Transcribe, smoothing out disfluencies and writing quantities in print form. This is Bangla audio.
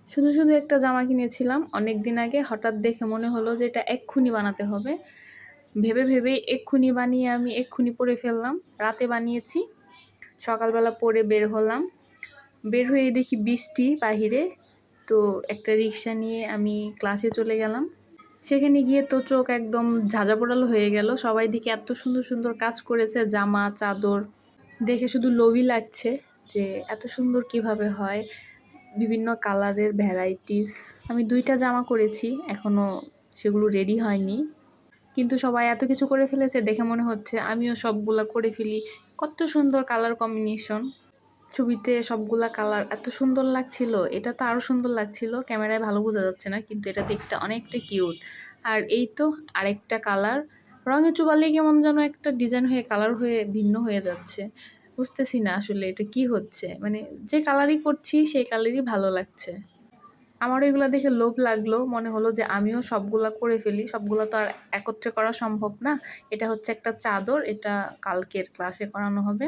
শুধু শুধু একটা জামা কিনেছিলাম অনেক দিন আগে, হঠাৎ দেখে মনে হলো যে এটা এক্ষুনি বানাতে হবে। ভেবে ভেবেই এক্ষুনি বানিয়ে আমি এক্ষুনি পরে ফেললাম। রাতে বানিয়েছি, সকালবেলা পরে বের হলাম। বের হয়ে দেখি বৃষ্টি বাহিরে। তো একটা রিক্সা নিয়ে আমি ক্লাসে চলে গেলাম। সেখানে গিয়ে তো চোখ একদম ঝাঁঝা পোড়ালো হয়ে গেল। সবাই দিকে এত সুন্দর সুন্দর কাজ করেছে, জামা চাদর দেখে শুধু লোভই লাগছে যে এত সুন্দর কিভাবে হয়, বিভিন্ন কালারের ভ্যারাইটিস। আমি 2টা জামা করেছি, এখনও সেগুলো রেডি হয়নি, কিন্তু সবাই এত কিছু করে ফেলেছে দেখে মনে হচ্ছে আমিও সবগুলা করে ফেলি। কত সুন্দর কালার কম্বিনেশন, ছবিতে সবগুলা কালার এত সুন্দর লাগছিল। এটা তো আরও সুন্দর লাগছিল, ক্যামেরায় ভালো বোঝা যাচ্ছে না, কিন্তু এটা দেখতে অনেকটা কিউট। আর এই তো আরেকটা কালার, রঙে চুবালে কেমন যেন একটা ডিজাইন হয়ে কালার হয়ে ভিন্ন হয়ে যাচ্ছে। বুঝতেছি না আসলে এটা কি হচ্ছে, মানে যে কালারই করছি সেই কালারই ভালো লাগছে। আমারও এগুলো দেখে লোভ লাগলো, মনে হলো যে আমিও সবগুলা করে ফেলি। সবগুলা তো আর একত্রে করা সম্ভব না। এটা হচ্ছে একটা চাদর, এটা কালকের ক্লাসে করানো হবে।